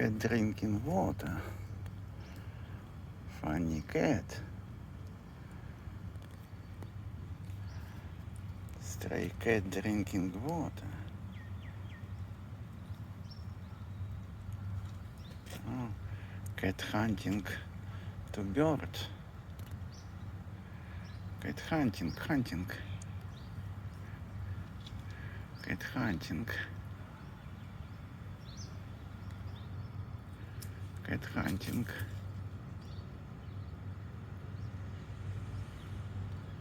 Cat drinking water. Funny cat. Stray cat drinking water. Oh, cat hunting to bird. Cat hunting. Cat hunting. Cat hunting.